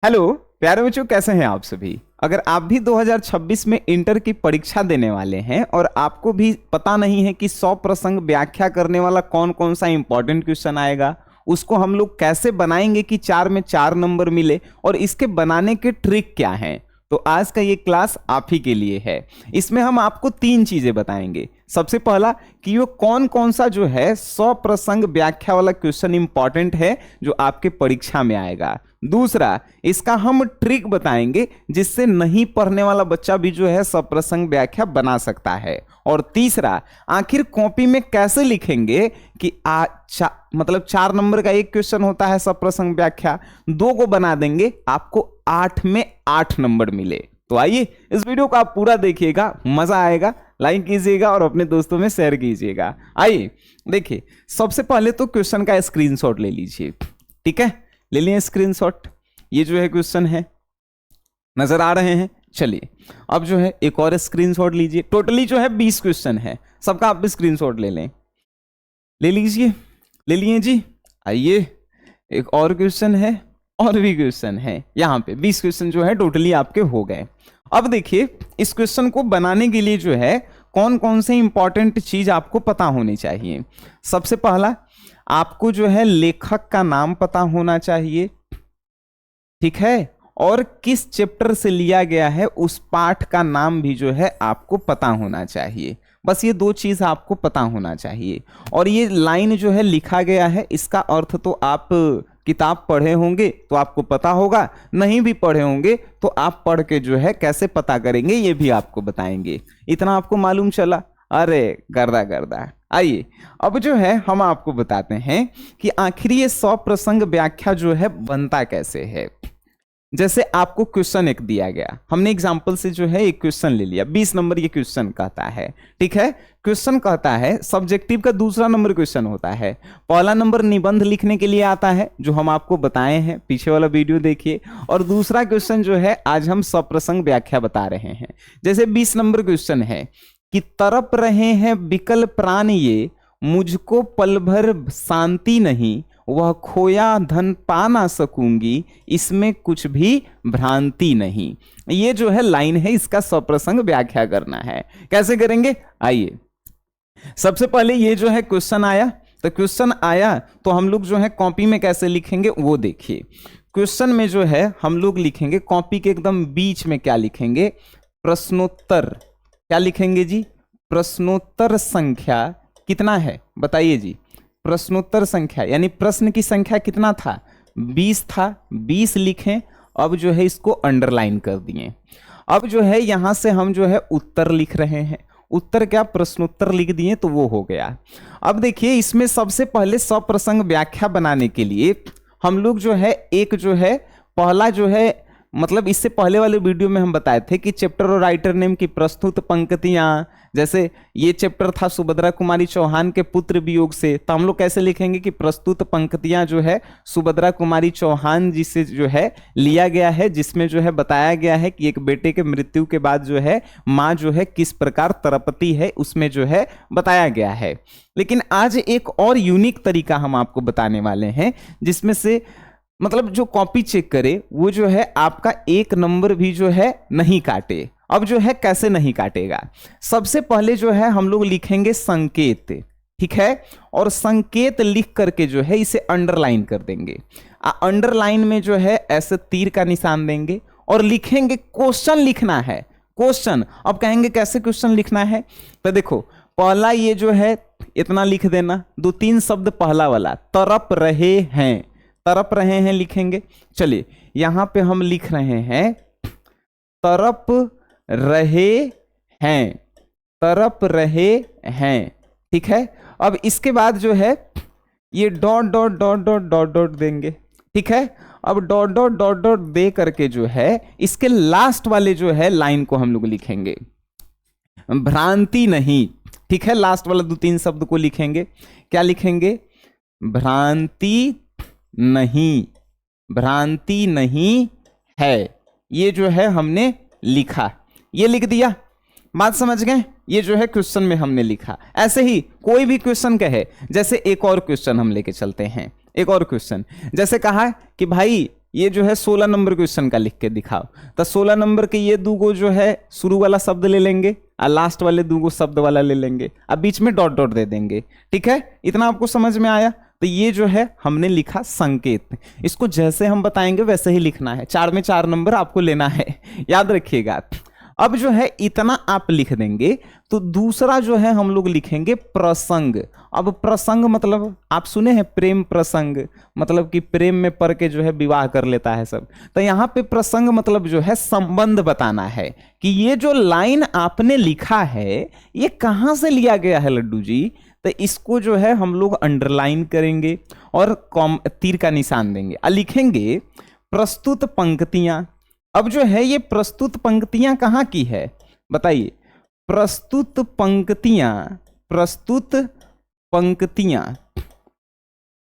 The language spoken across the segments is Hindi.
हेलो प्यारे बच्चों, कैसे हैं आप सभी। अगर आप भी 2026 में इंटर की परीक्षा देने वाले हैं और आपको भी पता नहीं है कि 100 प्रसंग व्याख्या करने वाला कौन कौन सा इंपॉर्टेंट क्वेश्चन आएगा, उसको हम लोग कैसे बनाएंगे कि 4 में 4 नंबर मिले और इसके बनाने के ट्रिक क्या हैं, तो आज का ये क्लास आप ही के लिए है। इसमें हम आपको 3 चीजें बताएंगे। सबसे पहला कि वो कौन कौन सा जो है 100 प्रसंग व्याख्या वाला क्वेश्चन इंपॉर्टेंट है जो आपके परीक्षा में आएगा। दूसरा, इसका हम ट्रिक बताएंगे जिससे नहीं पढ़ने वाला बच्चा भी जो है 100 प्रसंग व्याख्या बना सकता है। और तीसरा, आखिर कॉपी में कैसे लिखेंगे कि मतलब 4 नंबर का एक क्वेश्चन होता है 100 प्रसंग व्याख्या, 2 को बना देंगे, आपको 8 में 8 नंबर मिले। तो आइए इस वीडियो को आप पूरा देखिएगा, मजा आएगा। लाइक कीजिएगा और अपने दोस्तों में शेयर कीजिएगा। आइए देखिए, सबसे पहले तो क्वेश्चन का स्क्रीनशॉट ले लीजिए। ठीक है, ले लिए स्क्रीनशॉट। ये जो है क्वेश्चन है, नजर आ रहे हैं। चलिए अब जो है एक और स्क्रीनशॉट लीजिए। टोटली जो है 20 क्वेश्चन है, सबका आप भी स्क्रीनशॉट ले लें। ले लीजिए, ले लिए जी। आइए एक और क्वेश्चन है और भी क्वेश्चन है। यहाँ पे 20 क्वेश्चन जो है टोटली आपके हो गए। अब देखिए, इस क्वेश्चन को बनाने के लिए जो है कौन कौन से इंपॉर्टेंट चीज आपको पता होनी चाहिए। सबसे पहला, आपको जो है लेखक का नाम पता होना चाहिए, ठीक है, और किस चैप्टर से लिया गया है उस पाठ का नाम भी जो है आपको पता होना चाहिए। बस ये 2 चीज आपको पता होना चाहिए। और ये लाइन जो है लिखा गया है, इसका अर्थ तो आप किताब पढ़े होंगे तो आपको पता होगा, नहीं भी पढ़े होंगे तो आप पढ़ के जो है कैसे पता करेंगे ये भी आपको बताएंगे। इतना आपको मालूम चला, अरे गर्दा गर्दा। आइए अब जो है हम आपको बताते हैं कि आखिर ये 100 प्रसंग व्याख्या जो है बनता कैसे है। जैसे आपको क्वेश्चन एक दिया गया, हमने एग्जाम्पल से जो है एक क्वेश्चन ले लिया, 20 नंबर ये क्वेश्चन कहता है। ठीक है, क्वेश्चन कहता है, सब्जेक्टिव का दूसरा नंबर क्वेश्चन होता है। पहला नंबर निबंध लिखने के लिए आता है, जो हम आपको बताए हैं, पीछे वाला वीडियो देखिए। और दूसरा क्वेश्चन जो है आज हम सप्रसंग व्याख्या बता रहे हैं। जैसे 20 नंबर क्वेश्चन है कि तरप रहे हैं विकल प्राण ये, मुझको पल भर शांति नहीं, वह खोया धन पा ना सकूंगी, इसमें कुछ भी भ्रांति नहीं। ये जो है लाइन है, इसका सप्रसंग व्याख्या करना है। कैसे करेंगे, आइए। सबसे पहले ये जो है क्वेश्चन आया, तो क्वेश्चन आया तो हम लोग जो है कॉपी में कैसे लिखेंगे वो देखिए। क्वेश्चन में जो है हम लोग लिखेंगे कॉपी के एकदम बीच में, क्या लिखेंगे, प्रश्नोत्तर। क्या लिखेंगे जी, प्रश्नोत्तर संख्या कितना है बताइए जी। प्रश्नोत्तर संख्या यानी प्रश्न की संख्या कितना था, 20 था, 20 लिखें। अब जो है इसको अंडरलाइन कर दिए। अब जो है यहां से हम जो है उत्तर लिख रहे हैं। उत्तर क्या, प्रश्नोत्तर लिख दिए तो वो हो गया। अब देखिए, इसमें सबसे पहले सप्रसंग व्याख्या बनाने के लिए हम लोग जो है एक जो है पहला जो है, मतलब इससे पहले वाले वीडियो में हम बताए थे कि चैप्टर और राइटर नेम की प्रस्तुत पंक्तियां, जैसे ये चैप्टर था सुभद्रा कुमारी चौहान के पुत्र वियोग से, तो हम लोग कैसे लिखेंगे कि प्रस्तुत पंक्तियां जो है सुभद्रा कुमारी चौहान जी से जो है लिया गया है, जिसमें जो है बताया गया है कि एक बेटे के मृत्यु के बाद जो है माँ जो है किस प्रकार तड़पती है, उसमें जो है बताया गया है। लेकिन आज एक और यूनिक तरीका हम आपको बताने वाले हैं, जिसमें से मतलब जो कॉपी चेक करे वो जो है आपका 1 नंबर भी जो है नहीं काटे। अब जो है कैसे नहीं काटेगा, सबसे पहले जो है हम लोग लिखेंगे संकेत, ठीक है, और संकेत लिख करके जो है इसे अंडरलाइन कर देंगे। अंडरलाइन में जो है ऐसे तीर का निशान देंगे और लिखेंगे क्वेश्चन लिखना है, क्वेश्चन। अब कहेंगे कैसे क्वेश्चन लिखना है, तो देखो पहला ये जो है इतना लिख देना, 2-3 शब्द पहला वाला, तरप रहे हैं, तरप रहे हैं लिखेंगे। चलिए यहां पे हम लिख रहे हैं तरप रहे हैं, तरप रहे हैं, ठीक है। अब इसके बाद जो है ये dot dot dot dot dot dot देंगे, ठीक है। अब डॉट डॉट डॉट डॉट दे करके जो है इसके लास्ट वाले जो है लाइन को हम लोग लिखेंगे भ्रांति नहीं, ठीक है। लास्ट वाला 2-3 शब्द को लिखेंगे, क्या लिखेंगे, भ्रांति नहीं, भ्रांति नहीं है। ये जो है हमने लिखा, ये लिख दिया, बात समझ गए। ये जो है क्वेश्चन में हमने लिखा। ऐसे ही कोई भी क्वेश्चन कहे, जैसे एक और क्वेश्चन हम लेके चलते हैं, एक और क्वेश्चन जैसे कहा कि भाई ये जो है 16 नंबर क्वेश्चन का लिख के दिखाओ। तो 16 नंबर के ये दूगो जो है शुरू वाला शब्द ले लेंगे और लास्ट वाले दूगो शब्द वाला ले लेंगे, अब बीच में डॉट डॉट दे देंगे। ठीक है, इतना आपको समझ में आया? तो ये जो है हमने लिखा संकेत, इसको जैसे हम बताएंगे वैसे ही लिखना है, 4 में 4 नंबर आपको लेना है, याद रखिएगा। अब जो है इतना आप लिख देंगे तो दूसरा जो है हम लोग लिखेंगे प्रसंग। अब प्रसंग मतलब आप सुने हैं प्रेम प्रसंग, मतलब कि प्रेम में पड़ के जो है विवाह कर लेता है सब। तो यहाँ पे प्रसंग मतलब जो है संबंध बताना है कि ये जो लाइन आपने लिखा है ये कहाँ से लिया गया है लड्डू जी। तो इसको जो है हम लोग अंडरलाइन करेंगे और तीर का निशान देंगे और लिखेंगे प्रस्तुत पंक्तियां। अब जो है ये प्रस्तुत पंक्तियां कहाँ की है बताइए? प्रस्तुत पंक्तियां, प्रस्तुत पंक्तियां,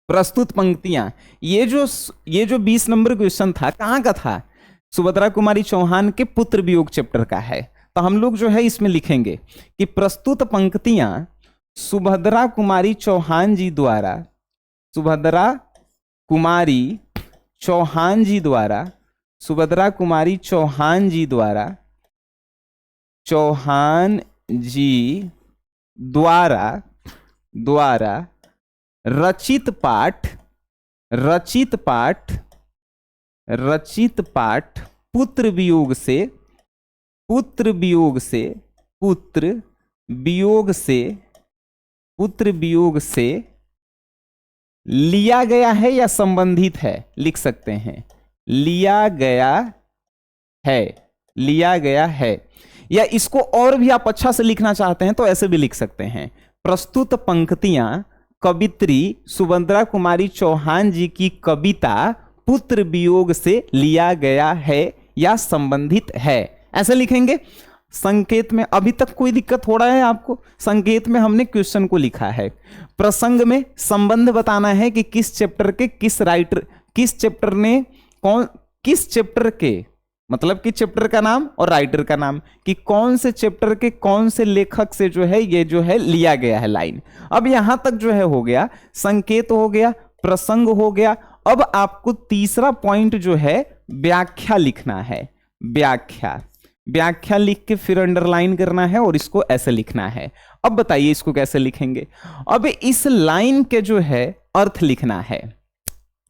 प्रस्तुत पंक्तियां। ये जो 20 नंबर क्वेश्चन था कहाँ का था? सुभद्रा कुमारी चौहान के पुत्र वियोग चैप्टर का है। तो हम लोग जो है इसमें लिखेंगे कि प्रस्तुत पंक्तियां सुभद्रा कुमारी चौहान जी द्वारा, सुभद्रा कुमारी चौहान जी द्वारा, सुभद्रा कुमारी चौहान जी द्वारा, चौहान जी द्वारा द्वारा रचित पाठ, रचित पाठ, रचित पाठ पुत्र वियोग से, पुत्र वियोग से, पुत्र वियोग से, पुत्र वियोग से लिया गया है या संबंधित है, लिख सकते हैं लिया गया है, लिया गया है। या इसको और भी आप अच्छा से लिखना चाहते हैं तो ऐसे भी लिख सकते हैं, प्रस्तुत पंक्तियां कवित्री सुभद्रा कुमारी चौहान जी की कविता पुत्र वियोग से लिया गया है या संबंधित है, ऐसे लिखेंगे। संकेत में अभी तक कोई दिक्कत हो रहा है आपको? संकेत में हमने क्वेश्चन को लिखा है, प्रसंग में संबंध बताना है कि किस चैप्टर के किस राइटर, किस चैप्टर ने कौन, किस चैप्टर के मतलब कि चैप्टर का नाम और राइटर का नाम, कि कौन से चैप्टर के कौन से लेखक से जो है ये जो है लिया गया है लाइन। अब यहां तक जो है हो गया, संकेत हो गया, प्रसंग हो गया। अब आपको तीसरा पॉइंट जो है व्याख्या लिखना है, व्याख्या। व्याख्या लिख के फिर अंडरलाइन करना है और इसको ऐसे लिखना है। अब बताइए इसको कैसे लिखेंगे? अब इस लाइन के जो है अर्थ लिखना है।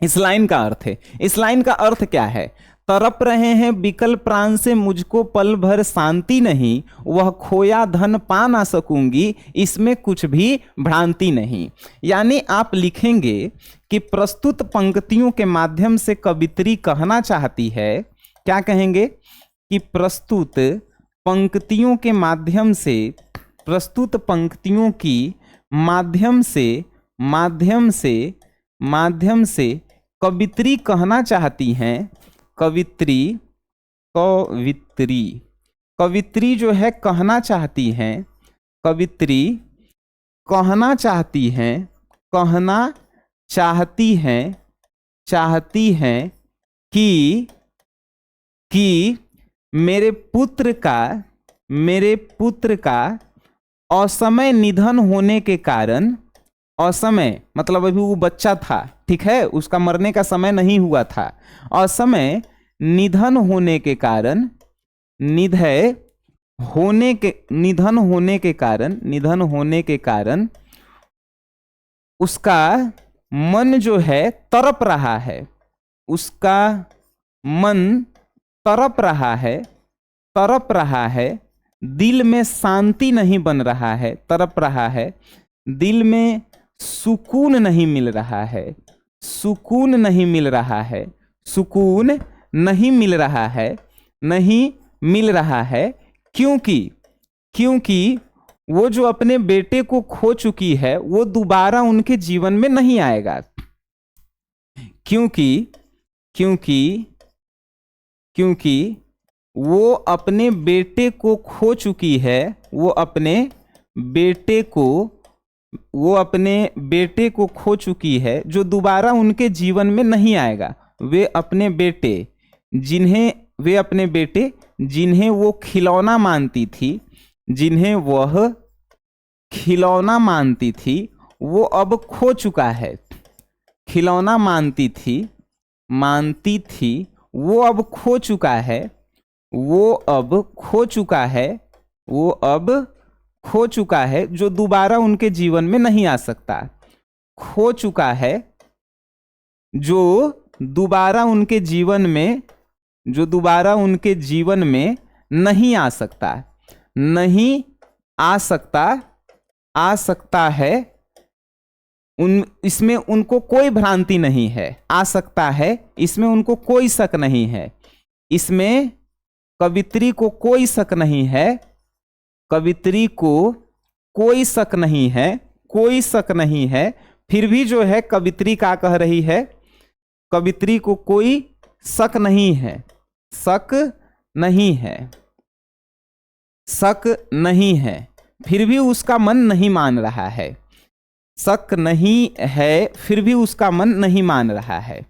इस लाइन का अर्थ है, इस लाइन का अर्थ क्या है? तरप रहे हैं विकल प्राण से मुझको पल भर शांति नहीं, वह खोया धन पा ना सकूंगी, इसमें कुछ भी भ्रांति नहीं। यानी आप लिखेंगे कि प्रस्तुत पंक्तियों के माध्यम से कवित्री कहना चाहती है, क्या कहेंगे कि प्रस्तुत पंक्तियों के माध्यम से, प्रस्तुत पंक्तियों की माध्यम से, माध्यम से, माध्यम से कवित्री कहना चाहती हैं, कवित्री, कवित्री, कवित्री जो है कहना चाहती हैं, कवित्री कहना चाहती हैं, कहना चाहती हैं, चाहती हैं कि मेरे पुत्र का, मेरे पुत्र का असमय निधन होने के कारण, असमय मतलब अभी वो बच्चा था, ठीक है, उसका मरने का समय नहीं हुआ था, असमय निधन होने के कारण, निधय होने के, निधन होने के कारण, निधन होने के कारण उसका मन जो है तड़प रहा है, उसका मन तड़प रहा है, तड़प रहा है, दिल में शांति नहीं बन रहा है, तड़प रहा है, दिल में सुकून नहीं मिल रहा है, सुकून नहीं मिल रहा है, सुकून नहीं मिल रहा है, नहीं मिल रहा है, क्योंकि, क्योंकि वो जो अपने बेटे को खो चुकी है वो दोबारा उनके जीवन में नहीं आएगा, क्योंकि, क्योंकि, क्योंकि वो अपने बेटे को खो चुकी है, वो अपने बेटे को, वो अपने बेटे को खो चुकी है जो दोबारा उनके जीवन में नहीं आएगा। वे अपने बेटे, जिन्हें, वे अपने बेटे जिन्हें वो खिलौना मानती थी, जिन्हें वह खिलौना मानती थी, वो अब खो चुका है। खिलौना मानती थी, मानती थी वो अब खो चुका है, वो अब खो चुका है, वो अब खो चुका है, जो दोबारा उनके जीवन में नहीं आ सकता। खो चुका है जो दोबारा उनके जीवन में, जो दोबारा उनके जीवन में नहीं आ सकता, नहीं आ सकता, आ सकता है, इसमें उनको कोई भ्रांति नहीं है। आ सकता है इसमें उनको कोई शक नहीं है, इसमें कवित्री को कोई शक नहीं है, कवित्री को कोई शक नहीं है, कोई शक नहीं है। फिर भी जो है कवित्री क्या कह रही है, कवित्री को कोई शक नहीं है, शक नहीं है, शक नहीं है, फिर भी उसका मन नहीं मान रहा है, शक नहीं है, फिर भी उसका मन नहीं मान रहा है,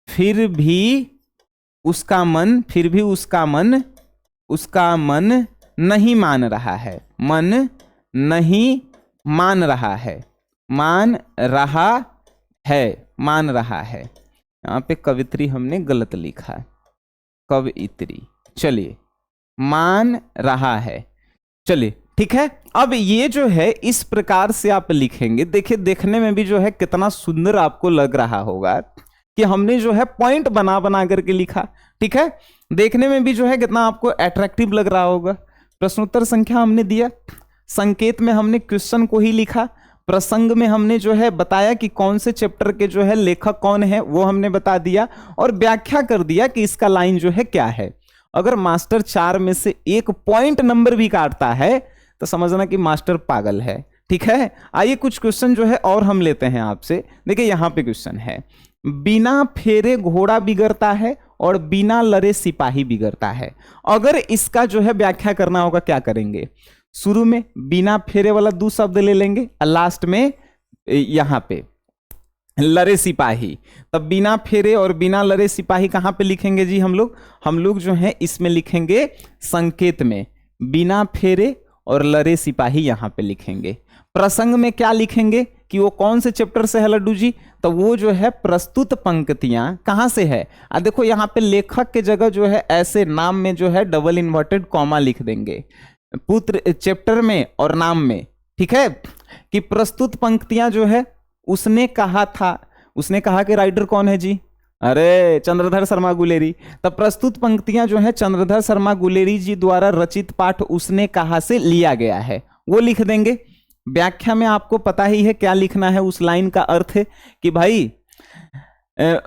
फिर भी उसका मन, फिर भी उसका मन, उसका मन नहीं मान रहा है, मन नहीं मान रहा है, मान रहा है, मान रहा है। यहाँ पे कवित्री हमने गलत लिखा, कवित्री, चलिए मान रहा है, चलिए ठीक है। अब ये जो है इस प्रकार से आप लिखेंगे, देखिए देखने में भी जो है कितना सुंदर आपको लग रहा होगा कि हमने जो है पॉइंट बना बना करके लिखा, ठीक है। देखने में भी जो है कितना आपको अट्रैक्टिव लग रहा होगा। प्रश्नोत्तर संख्या हमने दिया, संकेत में हमने क्वेश्चन को ही लिखा, प्रसंग में हमने जो है बताया कि कौन से चैप्टर के जो है लेखक कौन है वो हमने बता दिया, और व्याख्या कर दिया कि इसका लाइन जो है क्या है। अगर मास्टर 4 में से एक पॉइंट नंबर भी काटता है तो समझना कि मास्टर पागल है, ठीक है। आइए कुछ क्वेश्चन जो है और हम लेते हैं आपसे। देखिए यहां पे क्वेश्चन है, बिना फेरे घोड़ा बिगड़ता है और बिना लड़े सिपाही बिगड़ता है। अगर इसका जो है व्याख्या करना होगा क्या करेंगे, शुरू में बिना फेरे वाला 2 शब्द ले लेंगे और लास्ट में यहां पे लड़े सिपाही। तब बिना फेरे और बिना लड़े सिपाही कहां पे लिखेंगे जी हम लोग जो है इसमें लिखेंगे संकेत में, बिना फेरे और लड़े सिपाही यहां पे लिखेंगे। प्रसंग में क्या लिखेंगे कि वो कौन से चैप्टर से है लड्डू जी, तो वो जो है प्रस्तुत पंक्तियां कहां से है। देखो यहां पे लेखक के जगह जो है ऐसे नाम में जो है डबल इन्वर्टेड कॉमा लिख देंगे, पुत्र चैप्टर में और नाम में, ठीक है। कि प्रस्तुत पंक्तियां जो है उसने कहा था, उसने कहा कि राइटर कौन है जी, अरे चंद्रधर शर्मा गुलेरी। तब प्रस्तुत पंक्तियां जो है चंद्रधर शर्मा गुलेरी जी द्वारा रचित पाठ उसने कहा से लिया गया है, वो लिख देंगे। व्याख्या में आपको पता ही है क्या लिखना है, उस लाइन का अर्थ है कि भाई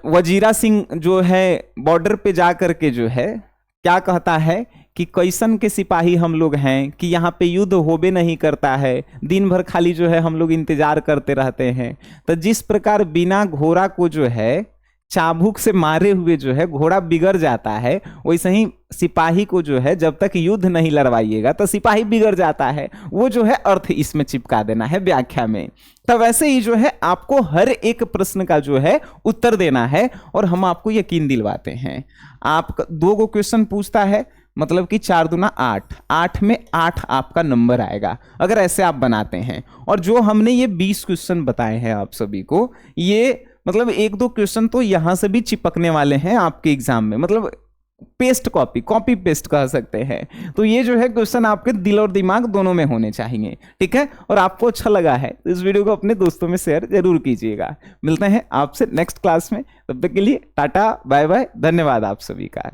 वजीरा सिंह जो है बॉर्डर पे जा करके जो है क्या कहता है कि कैसन के सिपाही हम लोग हैं कि यहाँ पे युद्ध होबे नहीं करता है, दिन भर खाली जो है हम लोग इंतजार करते रहते हैं। तो जिस प्रकार बिना घोड़ा को जो है चाबुक से मारे हुए जो है घोड़ा बिगड़ जाता है, वैसे ही सिपाही को जो है जब तक युद्ध नहीं लड़वाइएगा तो सिपाही बिगड़ जाता है। वो जो है अर्थ इसमें चिपका देना है व्याख्या में। तब वैसे ही जो है आपको हर एक प्रश्न का जो है उत्तर देना है, और हम आपको यकीन दिलवाते हैं। आप 2 क्वेश्चन पूछता है, मतलब कि 4 दूना 8, 8 में 8 आपका नंबर आएगा अगर ऐसे आप बनाते हैं। और जो हमने ये 20 क्वेश्चन बताए हैं आप सभी को, ये मतलब 1-2 क्वेश्चन तो यहां से भी चिपकने वाले हैं आपके एग्जाम में, मतलब पेस्ट कॉपी पेस्ट कह सकते हैं। तो ये जो है क्वेश्चन आपके दिल और दिमाग दोनों में होने चाहिए, ठीक है। और आपको अच्छा लगा है तो इस वीडियो को अपने दोस्तों में शेयर जरूर कीजिएगा। मिलते हैं आपसे नेक्स्ट क्लास में, तब तक के लिए टाटा बाय बाय, धन्यवाद आप सभी का।